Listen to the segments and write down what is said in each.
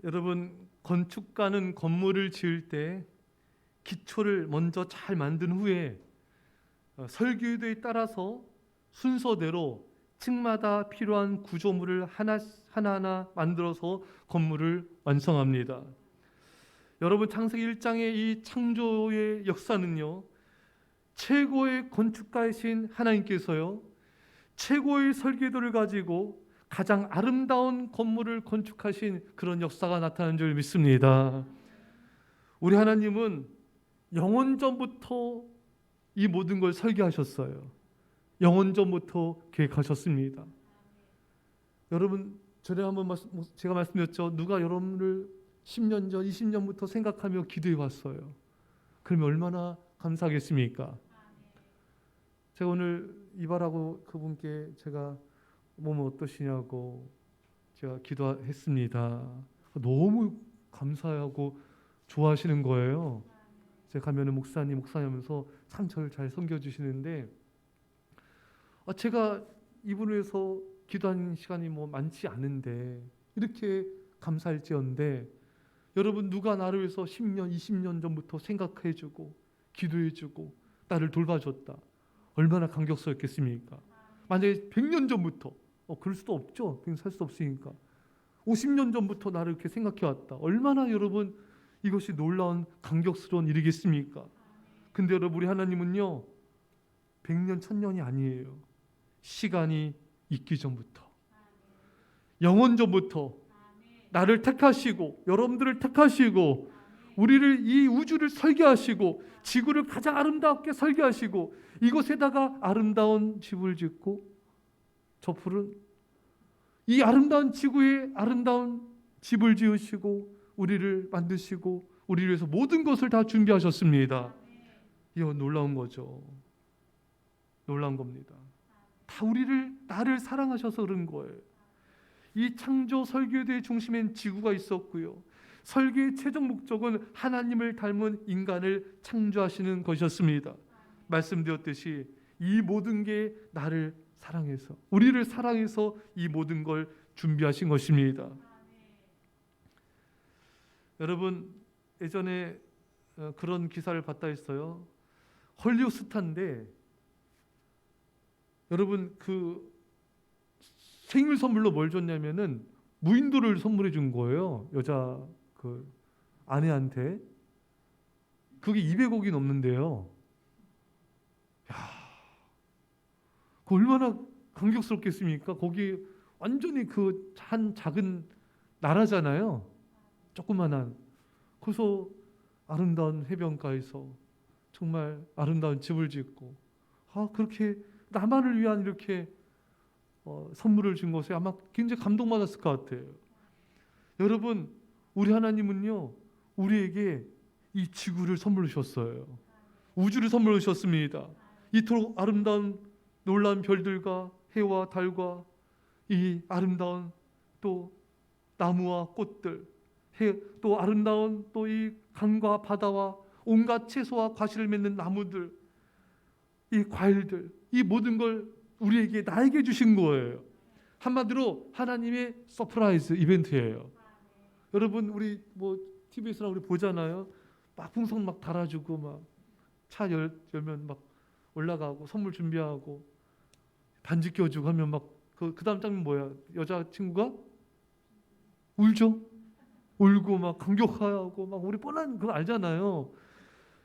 여러분, 건축가는 건물을 지을 때 기초를 먼저 잘 만든 후에 설계도에 따라서 순서대로 층마다 필요한 구조물을 하나하나 만들어서 건물을 완성합니다. 여러분, 창세기 1장의 이 창조의 역사는요, 최고의 건축가이신 하나님께서요, 최고의 설계도를 가지고 가장 아름다운 건물을 건축하신 그런 역사가 나타난 줄 믿습니다. 우리 하나님은 영원전부터 이 모든 걸 설계하셨어요. 영원전부터 계획하셨습니다. 여러분, 전에 한번 제가 말씀드렸죠. 누가 여러분을 10년 전, 20년부터 생각하며 기도해 왔어요. 그러면 얼마나 감사하겠습니까? 제가 오늘 이발하고 그분께 제가 몸은 어떠시냐고 제가 기도했습니다. 너무 감사하고 좋아하시는 거예요. 제가 가면은 목사님 하면서 참 저를 잘 섬겨주시는데, 제가 이분을 위해서 기도하는 시간이 많지 않은데 이렇게 감사할지언데, 여러분, 누가 나를 위해서 10년, 20년 전부터 생각해주고 기도해주고 나를 돌봐줬다. 얼마나 감격스럽겠습니까? 만약에 100년 전부터, 그럴 수도 없죠. 그냥 살 수 없으니까. 50년 전부터 나를 이렇게 생각해왔다. 얼마나 여러분 이것이 놀라운 감격스러운 일이겠습니까? 근데 여러분, 우리 하나님은요, 100년, 1000년이 아니에요. 시간이 있기 전부터, 영원 전부터 나를 택하시고 여러분들을 택하시고 우리를, 이 우주를 설계하시고 지구를 가장 아름답게 설계하시고 이곳에다가 아름다운 집을 짓고 저 푸른 이 아름다운 지구에 아름다운 집을 지으시고 우리를 만드시고 우리를 위해서 모든 것을 다 준비하셨습니다. 이거 놀라운 거죠. 놀라운 겁니다. 다 나를 사랑하셔서 그런 거예요. 이 창조 설계도의 중심엔 지구가 있었고요, 설계의 최종 목적은 하나님을 닮은 인간을 창조하시는 것이었습니다. 말씀드렸듯이 이 모든 게 나를 사랑해서, 우리를 사랑해서 이 모든 걸 준비하신 것입니다. 여러분, 예전에 그런 기사를 봤다 했어요. 헐리우드 스타인데 여러분, 그 생일 선물로 뭘 줬냐면은 무인도를 선물해 준 거예요. 여자 그 아내한테. 그게 200억이 넘는데요. 야, 그 얼마나 감격스럽겠습니까? 거기 완전히 그 한 작은 나라잖아요. 조그만한. 그래서 아름다운 해변가에서 정말 아름다운 집을 짓고, 그렇게 나만을 위한 이렇게 선물을 준 것에 아마 굉장히 감동받았을 것 같아요. 여러분, 우리 하나님은요, 우리에게 이 지구를 선물로 주셨어요. 우주를 선물로 주셨습니다. 이토록 아름다운 놀라운 별들과 해와 달과 이 아름다운 또 나무와 꽃들, 또 아름다운 또 이 강과 바다와 온갖 채소와 과실을 맺는 나무들, 이 과일들, 이 모든 걸 우리에게, 나에게 주신 거예요. 한마디로 하나님의 서프라이즈 이벤트예요. 여러분, 우리 TV에서나 우리 보잖아요. 막 풍선 막 달아주고 막 차 열면 막 올라가고 선물 준비하고 반지 껴주고 하면 막 그 다음 장면 뭐야? 여자친구가 울죠. 울고 막 감격하고 막, 우리 뻔한 그거 알잖아요.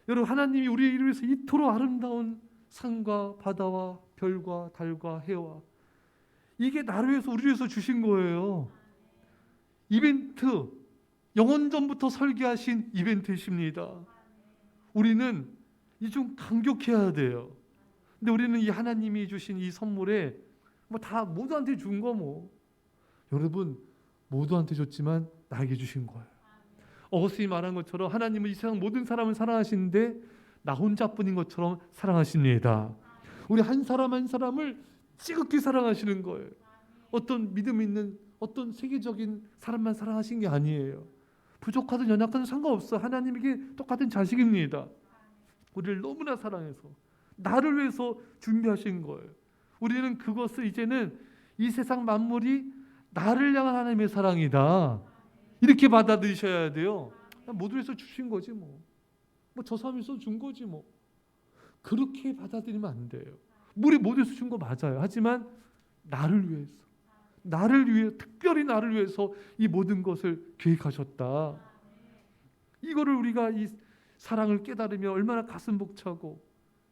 여러분, 하나님이 우리를 위해서 이토록 아름다운 산과 바다와 별과 달과 해와, 이게 나를 위해서, 우리를 위해서 주신 거예요. 이벤트, 영원전부터 설계하신 이벤트이십니다. 우리는 이 좀 감격해야 돼요. 근데 우리는 이 하나님이 주신 이 선물에 다 모두한테 준 거 여러분, 모두한테 줬지만 나에게 주신 거예요. 어거스틴이 말한 것처럼 하나님은 이 세상 모든 사람을 사랑하시는데 나 혼자뿐인 것처럼 사랑하십니다. 우리 한 사람 한 사람을 지극히 사랑하시는 거예요. 어떤 믿음 있는 어떤 세계적인 사람만 사랑하신 게 아니에요. 부족하든 연약하든 상관없어. 하나님에게 똑같은 자식입니다. 우리를 너무나 사랑해서 나를 위해서 준비하신 거예요. 우리는 그것을 이제는 이 세상 만물이 나를 향한 하나님의 사랑이다, 이렇게 받아들이셔야 돼요. 모두에서 주신 거지 뭐. 저 사람에서 준 거지 뭐. 그렇게 받아들이면 안 돼요. 우리 모두에서 준 거 맞아요. 하지만 나를 위해서, 나를 위해, 특별히 나를 위해서 이 모든 것을 계획하셨다. 이거를 우리가 이 사랑을 깨달으면 얼마나 가슴 벅차고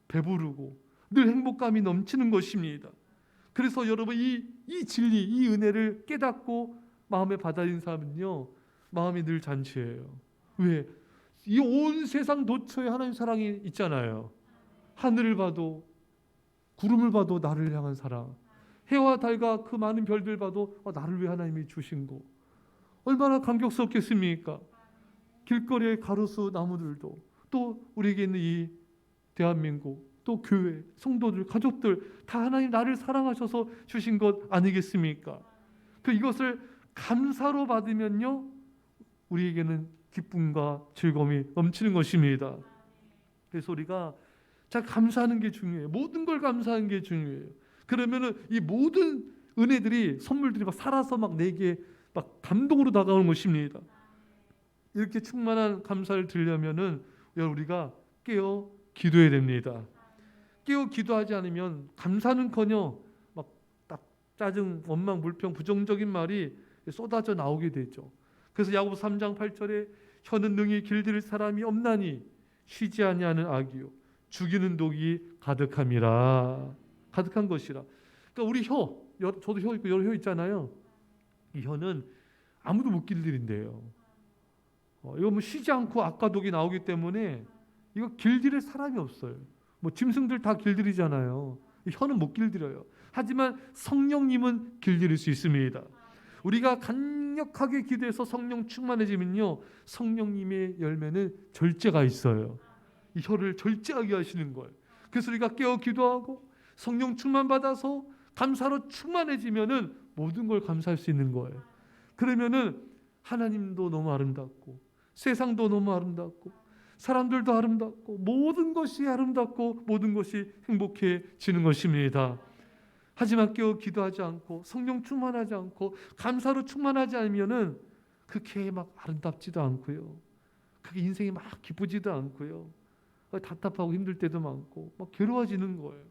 배부르고 늘 행복감이 넘치는 것입니다. 그래서 여러분 이 진리, 이 은혜를 깨닫고 마음에 받아들인 사람은요, 마음이 늘 잔치해요. 왜? 이 온 세상 도처에 하나님 사랑이 있잖아요. 하늘을 봐도, 구름을 봐도 나를 향한 사랑, 해와 달과 그 많은 별들 봐도 나를 위해 하나님이 주신 거 얼마나 감격스럽겠습니까? 길거리의 가로수 나무들도, 또 우리에게 있는 이 대한민국, 또 교회, 성도들, 가족들 다 하나님 나를 사랑하셔서 주신 것 아니겠습니까? 이것을 감사로 받으면요, 우리에게는 기쁨과 즐거움이 넘치는 것입니다. 그래서 우리가 잘 감사하는 게 중요해요. 모든 걸 감사하는 게 중요해요. 그러면은 이 모든 은혜들이, 선물들이 막 살아서 막 내게 막 감동으로 다가오는 것입니다. 이렇게 충만한 감사를 드리려면은 우리가 깨어 기도해야 됩니다. 깨어 기도하지 않으면 감사는커녕 막 딱 짜증, 원망, 불평, 부정적인 말이 쏟아져 나오게 되죠. 그래서 야고보서 3장 8절에 혀는 능히 길들일 사람이 없나니 쉬지 아니하는 악이요 죽이는 독이 가득함이라. 가득한 것이라. 그러니까 우리 혀, 저도 혀 있고 여러 혀 있잖아요. 이 혀는 아무도 못 길들인대요. 이거 뭐 쉬지 않고 악과 독이 나오기 때문에 이거 길들일 사람이 없어요. 뭐 짐승들 다 길들이잖아요. 혀는 못 길들여요. 하지만 성령님은 길들일 수 있습니다. 우리가 강력하게 기도해서 성령 충만해지면요, 성령님의 열매는 절제가 있어요. 이 혀를 절제하게 하시는 거예요. 그래서 우리가 깨어 기도하고 성령 충만 받아서 감사로 충만해지면은 모든 걸 감사할 수 있는 거예요. 그러면은 하나님도 너무 아름답고, 세상도 너무 아름답고, 사람들도 아름답고, 모든 것이 아름답고 모든 것이 행복해지는 것입니다. 하지만 깨어 기도하지 않고 성령 충만하지 않고 감사로 충만하지 않으면은 그렇게 막 아름답지도 않고요, 그게 인생이 막 기쁘지도 않고요, 답답하고 힘들 때도 많고 막 괴로워지는 거예요.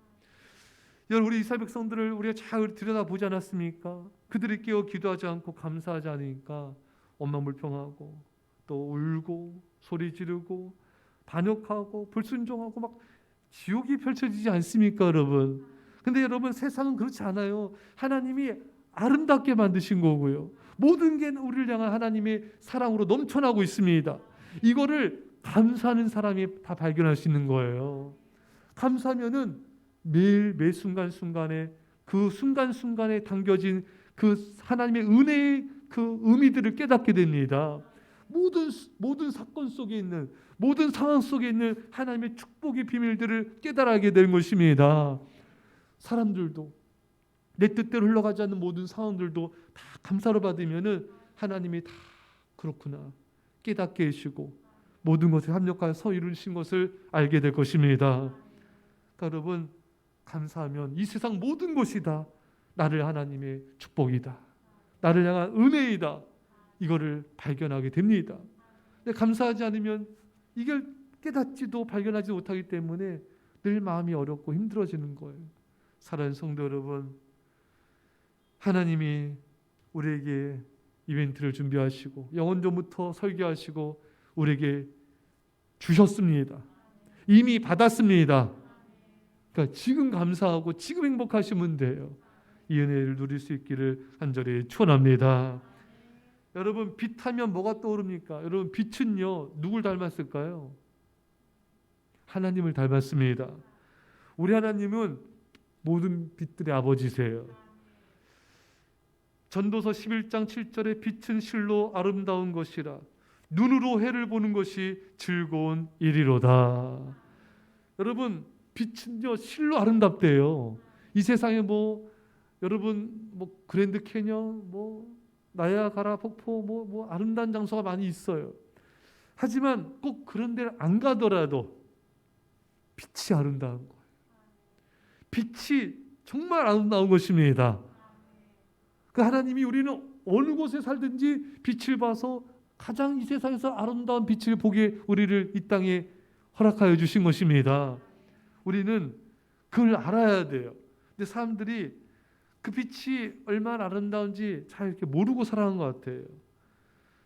여러분, 우리 이스라엘 백성들을 우리가 잘 들여다보지 않았습니까? 그들이 깨어 기도하지 않고 감사하지 않으니까 원망불평하고 또 울고 소리 지르고 반역하고 불순종하고 막 지옥이 펼쳐지지 않습니까, 여러분? 근데 여러분, 세상은 그렇지 않아요. 하나님이 아름답게 만드신 거고요, 모든 게 우리를 향한 하나님의 사랑으로 넘쳐나고 있습니다. 이거를 감사하는 사람이 다 발견할 수 있는 거예요. 감사하면은 매일 매 순간순간에 그 순간순간에 담겨진 그 하나님의 은혜의 그 의미들을 깨닫게 됩니다. 모든 사건 속에 있는, 모든 상황 속에 있는 하나님의 축복의 비밀들을 깨달아게 되는 것입니다. 사람들도, 내 뜻대로 흘러가지 않는 모든 상황들도 다 감사로 받으면은 하나님이 다 그렇구나 깨닫게 해주시고 모든 것을 합력하여서 이루신 것을 알게 될 것입니다. 그러니까 여러분, 감사하면 이 세상 모든 것이 다 나를 하나님의 축복이다, 나를 향한 은혜이다, 이거를 발견하게 됩니다. 근데 감사하지 않으면 이걸 깨닫지도 발견하지 못하기 때문에 늘 마음이 어렵고 힘들어지는 거예요. 사랑하는 성도 여러분, 하나님이 우리에게 이벤트를 준비하시고 영원전부터 설계하시고 우리에게 주셨습니다. 이미 받았습니다. 그러니까 지금 감사하고 지금 행복하시면 돼요. 이 은혜를 누릴 수 있기를 간절히 축원합니다. 여러분, 빛하면 뭐가 떠오릅니까? 여러분, 빛은요, 누굴 닮았을까요? 하나님을 닮았습니다. 우리 하나님은 모든 빛들의 아버지세요. 전도서 11장 7절에 빛은 실로 아름다운 것이라 눈으로 해를 보는 것이 즐거운 일이로다. 여러분, 빛은요 실로 아름답대요. 이 세상에 여러분 그랜드 캐년, 나야가라 폭포, 아름다운 장소가 많이 있어요. 하지만 꼭 그런 데를 안 가더라도 빛이 아름다운 거예요. 빛이 정말 아름다운 것입니다. 그 하나님이 우리는 어느 곳에 살든지 빛을 봐서 가장 이 세상에서 아름다운 빛을 보게 우리를 이 땅에 허락하여 주신 것입니다. 우리는 그걸 알아야 돼요. 근데 사람들이 그 빛이 얼마나 아름다운지 잘 이렇게 모르고 살아가는 것 같아요.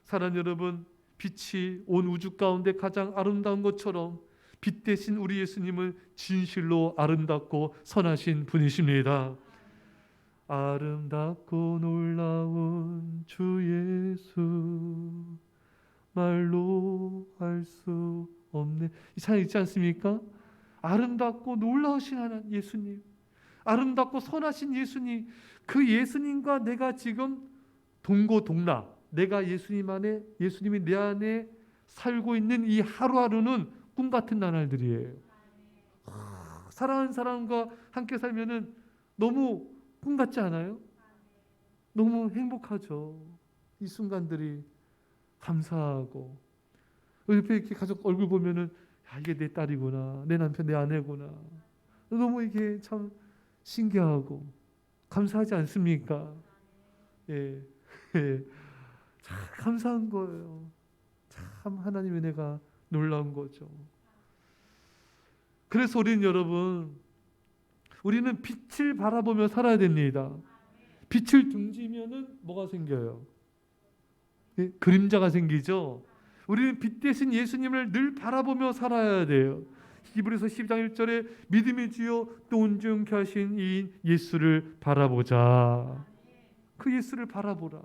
사랑하는 여러분, 빛이 온 우주 가운데 가장 아름다운 것처럼 빛 대신 우리 예수님은 진실로 아름답고 선하신 분이십니다. 아름답고 놀라운 주 예수, 말로 할 수 없네. 이 찬양 있지 않습니까? 아름답고 놀라우신 하나님 예수님, 아름답고 선하신 예수님, 그 예수님과 내가 지금 동고동락, 내가 예수님 안에, 예수님이 내 안에 살고 있는 이 하루하루는 꿈 같은 나날들이에요. 사랑하는 사람과 함께 살면은 너무 꿈 같지 않아요? 너무 행복하죠. 이 순간들이 감사하고, 옆에 이렇게 가족 얼굴 보면은 야, 이게 내 딸이구나, 내 남편, 내 아내구나. 너무 이게 참 신기하고 감사하지 않습니까? 예, 예. 참 감사한 거예요. 참 하나님의 은혜가 놀라운 거죠. 그래서 우리는 여러분, 우리는 빛을 바라보며 살아야 됩니다. 빛을 등지면은 뭐가 생겨요? 예? 그림자가 생기죠. 우리는 빛 대신 예수님을 늘 바라보며 살아야 돼요. 히브리서 12장 1절에 믿음의 주요 또 온전케 하신 이 예수를 바라보자. 그 예수를 바라보라.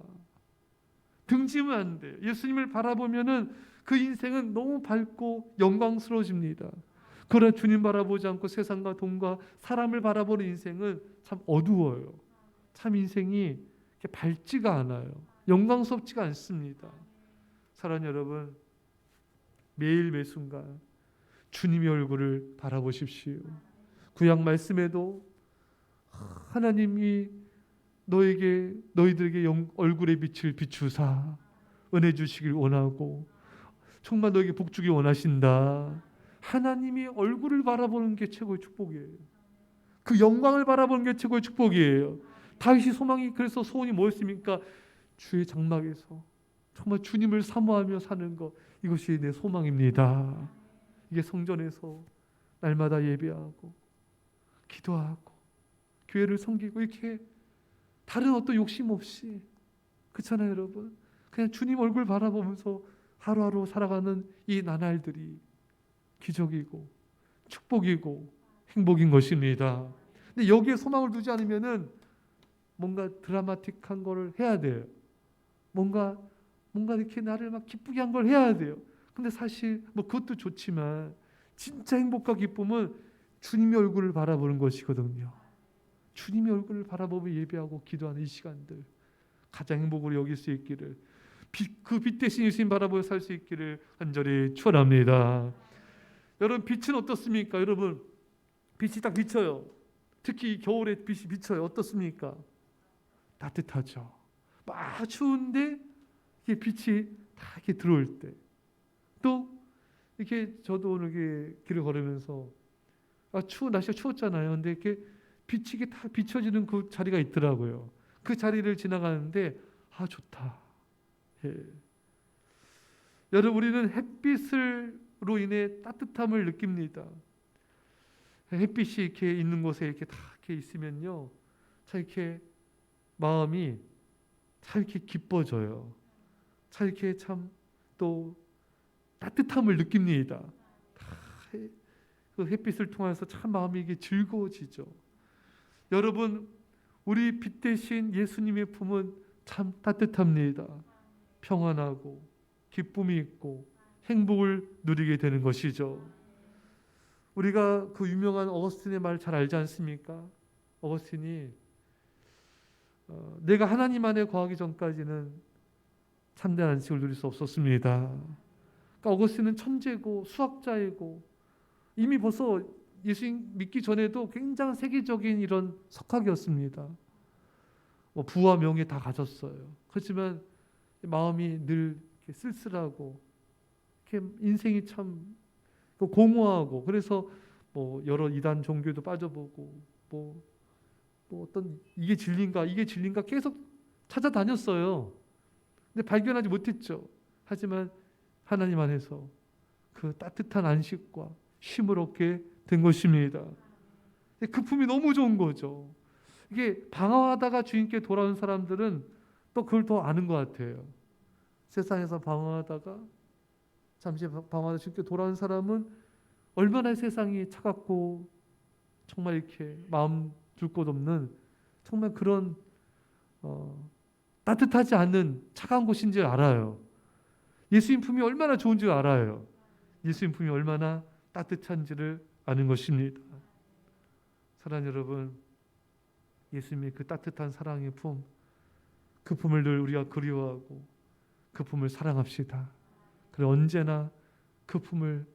등지면 안 돼요. 예수님을 바라보면은 그 인생은 너무 밝고 영광스러워집니다. 그러나 주님 바라보지 않고 세상과 돈과 사람을 바라보는 인생은 참 어두워요. 참 인생이 밝지가 않아요. 영광스럽지가 않습니다. 사랑하는 여러분, 매일 매 순간 주님의 얼굴을 바라보십시오. 구약 말씀에도 하나님이 너희들에게 얼굴의 빛을 비추사 은혜 주시길 원하고 정말 너에게 복 주길 원하신다. 하나님이 얼굴을 바라보는 게 최고의 축복이에요. 그 영광을 바라보는 게 최고의 축복이에요. 다윗이 소망이, 그래서 소원이 뭐였습니까? 주의 장막에서 정말 주님을 사모하며 사는 것, 이것이 내 소망입니다. 이게 성전에서 날마다 예배하고 기도하고 교회를 섬기고 이렇게 다른 어떤 욕심 없이, 그렇잖아요 여러분. 그냥 주님 얼굴 바라보면서 하루하루 살아가는 이 나날들이 기적이고 축복이고 행복인 것입니다. 근데 여기에 소망을 두지 않으면은 뭔가 드라마틱한 거를 해야 돼요. 뭔가 이렇게 나를 막 기쁘게 한 걸 해야 돼요. 근데 사실 뭐 그것도 좋지만 진짜 행복과 기쁨은 주님의 얼굴을 바라보는 것이거든요. 주님의 얼굴을 바라보며 예배하고 기도하는 이 시간들, 가장 행복으로 여길 수 있기를, 그 빛 대신 예수님 바라보며 살 수 있기를 간절히 축원합니다. 여러분, 빛은 어떻습니까? 여러분, 빛이 딱 비쳐요. 특히 겨울에 빛이 비쳐요. 어떻습니까? 따뜻하죠. 막 추운데 이게 빛이 다 이렇게 들어올 때, 또 이렇게 저도 오늘 이렇게 길을 걸으면서 날씨가 추웠잖아요. 근데 이렇게 빛이 이게 다 비춰지는 그 자리가 있더라고요. 그 자리를 지나가는데 좋다. 예. 여러분, 우리는 햇빛으로 인해 따뜻함을 느낍니다. 햇빛이 이렇게 있는 곳에 이렇게 다 이렇게 있으면요, 참 이렇게 마음이 참 이렇게 기뻐져요. 참 이렇게 참 또 따뜻함을 느낍니다. 그 햇빛을 통해서 참 마음이 이게 즐거워지죠. 여러분, 우리 빛 대신 예수님의 품은 참 따뜻합니다. 평안하고 기쁨이 있고 행복을 누리게 되는 것이죠. 우리가 그 유명한 어거스틴의 말 잘 알지 않습니까? 어거스틴이 내가 하나님 안에 거하기 전까지는 참된 안식을 누릴 수 없었습니다. 그러니까 어거스틴은 천재고 수학자이고 이미 벌써 예수님 믿기 전에도 굉장히 세계적인 이런 석학이었습니다. 부와 명예 다 가졌어요. 그렇지만 마음이 늘 이렇게 쓸쓸하고 이렇게 인생이 참 공허하고, 그래서 여러 이단 종교도 빠져보고 어떤 이게 진리인가 계속 찾아다녔어요. 근데 발견하지 못했죠. 하지만 하나님 안에서 그 따뜻한 안식과 쉼을 얻게 된 것입니다. 그 품이 너무 좋은 거죠. 이게 방황하다가 주님께 돌아온 사람들은 또 그걸 더 아는 것 같아요. 세상에서 방황하다가 잠시 방황하다 주님께 돌아온 사람은 얼마나 세상이 차갑고 정말 이렇게 마음 둘 곳 없는 정말 그런 따뜻하지 않는 차가운 곳인 줄 알아요. 예수님 품이 얼마나 좋은 줄 알아요. 예수님 품이 얼마나 따뜻한지를 아는 것입니다. 사랑하는 여러분, 예수님의 그 따뜻한 사랑의 품, 그 품을 늘 우리가 그리워하고 그 품을 사랑합시다. 그래 언제나 그 품을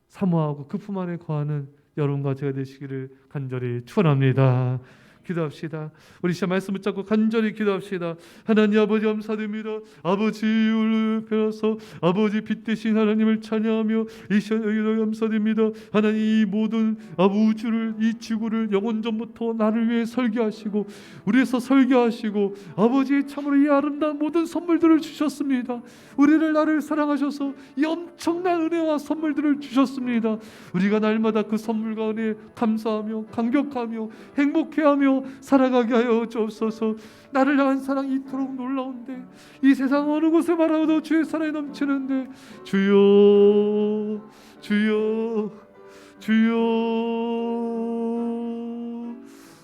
사모하고 그 품 안에 거하는 여러분과 제가 되시기를 간절히 축원합니다. 기도합시다. 우리 시간 말씀 붙잡고 간절히 기도합시다. 하나님 아버지 감사드립니다. 아버지를 배워서 아버지 빛 대신 하나님을 찬양하며 이 시간 여기도 감사드립니다. 하나님 이 모든 우주를 이 지구를 영원 전부터 나를 위해 설계하시고 우리에서 설계하시고 아버지 참으로 이 아름다운 모든 선물들을 주셨습니다. 우리를 나를 사랑하셔서 이 엄청난 은혜와 선물들을 주셨습니다. 우리가 날마다 그 선물과 은혜에 감사하며 감격하며 행복해하며 살아가게 하여 주옵소서. 나를 향한 사랑이 이토록 놀라운데 이 세상 어느 곳을 바라봐도 주의 사랑이 넘치는데 주여 주여 주여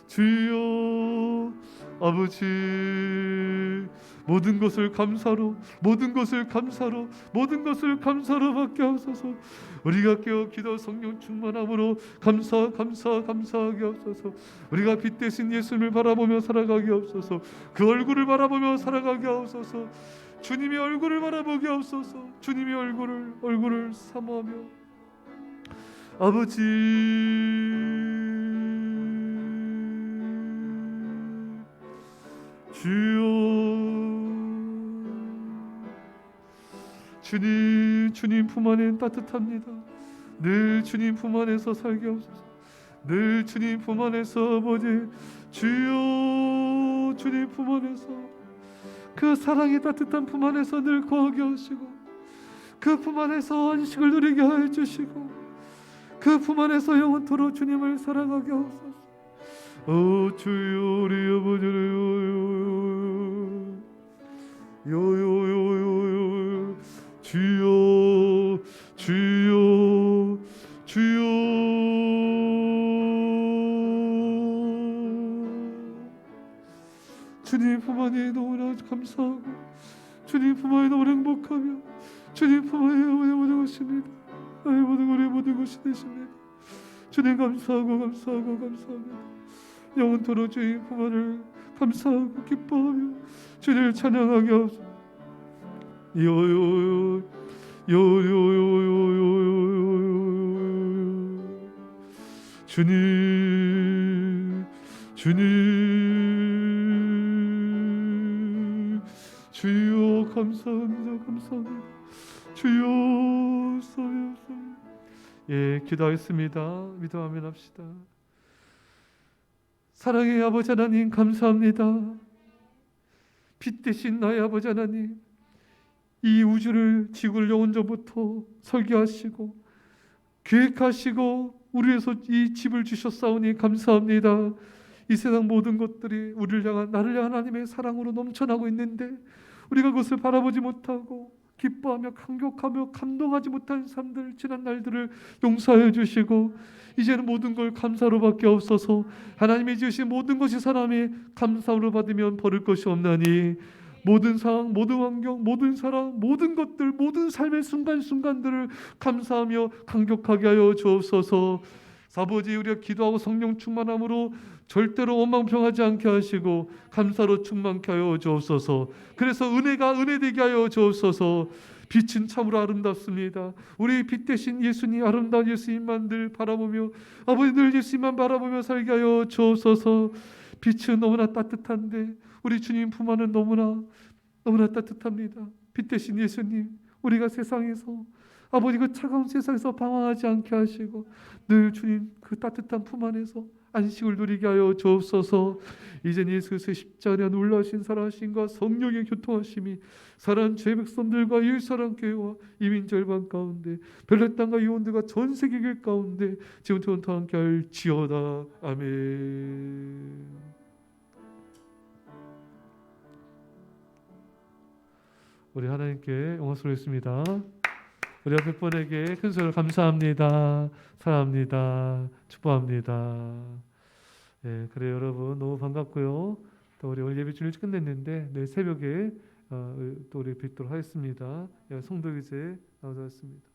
주여 아버지 모든 것을 감사로 모든 것을 감사로 모든 것을 감사로 받게 하소서. 우리가 깨어 기도 성령 충만함으로 감사하게 하소서. 우리가 빛 대신 예수님을 바라보며 살아가게 하소서. 그 얼굴을 바라보며 살아가게 하소서. 주님의 얼굴을 바라보게 하소서. 주님의 얼굴을 사모하며 아버지 주여 주님 품 안에 따뜻합니다. 늘 주님 품 안에서 살게 하소서. 늘 주님 품 안에서 아버지 주여 주님 품 안에서 그 사랑의 따뜻한 품 안에서 늘 거하게 하시고 그 품 안에서 안식을 누리게 하여 주시고 그 품 안에서 영원토록 주님을 사랑하게 하소서. 주여 우리 아버지를 요요요요요 주여 주여 주여 주님 품 안에 너무나 감사하고 주님 품 안에 너무나 행복하며 주님 품 안에 모든 것입니다. 나의 모든 것이 되십니다. 주님 감사합니다. 영원토록 주님 품 안을 감사하고 기뻐하며 주님을 찬양하게 하소서. 요요요 주님 주여 감사합니다. 주여 소요 예 기도하겠습니다. 믿음하면 합시다. 사랑의 아버지 하나님 감사합니다. 빛 대신 나의 아버지 하나님 이 우주를 지구를 영원 전부터 설계하시고 계획하시고 우리에서 이 집을 주셨사오니 감사합니다. 이 세상 모든 것들이 우리를 향한 나를 향한 하나님의 사랑으로 넘쳐나고 있는데 우리가 그것을 바라보지 못하고 기뻐하며 감격하며 감동하지 못한 삶들 지난 날들을 용서해 주시고 이제는 모든 걸 감사로 받게 없어서 하나님이 주신 모든 것이 사람이 감사로 받으면 버릴 것이 없나니 모든 상황, 모든 환경, 모든 사랑, 모든 것들, 모든 삶의 순간순간들을 감사하며 감격하게 하여 주옵소서. 아버지 우리가 기도하고 성령 충만함으로 절대로 원망평하지 않게 하시고 감사로 충만케 하여 주옵소서. 그래서 은혜가 은혜되게 하여 주옵소서. 빛은 참으로 아름답습니다. 우리 빛 대신 예수님 아름다운 예수님만 늘 바라보며 아버지 늘 예수님만 바라보며 살게 하여 주옵소서. 빛은 너무나 따뜻한데 우리 주님 품 안은 너무나 따뜻합니다. 빛 대신 예수님 우리가 세상에서 아버지 그 차가운 세상에서 방황하지 않게 하시고 늘 주님 그 따뜻한 품 안에서 안식을 누리게 하여 주옵소서. 이제 예수 그리스도의 십자가에 놀라신 살아심과 성령의 교통하심이 사랑하는 죄 백성들과 일사랑 교회와 이민 절반 가운데 벨렛 땅과 이혼들과 전 세계 가운데 지금부터 함께 할지어다. 아멘. 우리 하나님께 영광 돌리겠습니다. 우리 앞에 분에게 큰 소리로 감사합니다. 사랑합니다. 축복합니다. 예, 그래 여러분 너무 반갑고요. 또 우리 오늘 예배 좀 일찍 끝냈는데 내일 새벽에 또 우리 뵙도록 하겠습니다. 예, 송도 이제 나오셨습니다.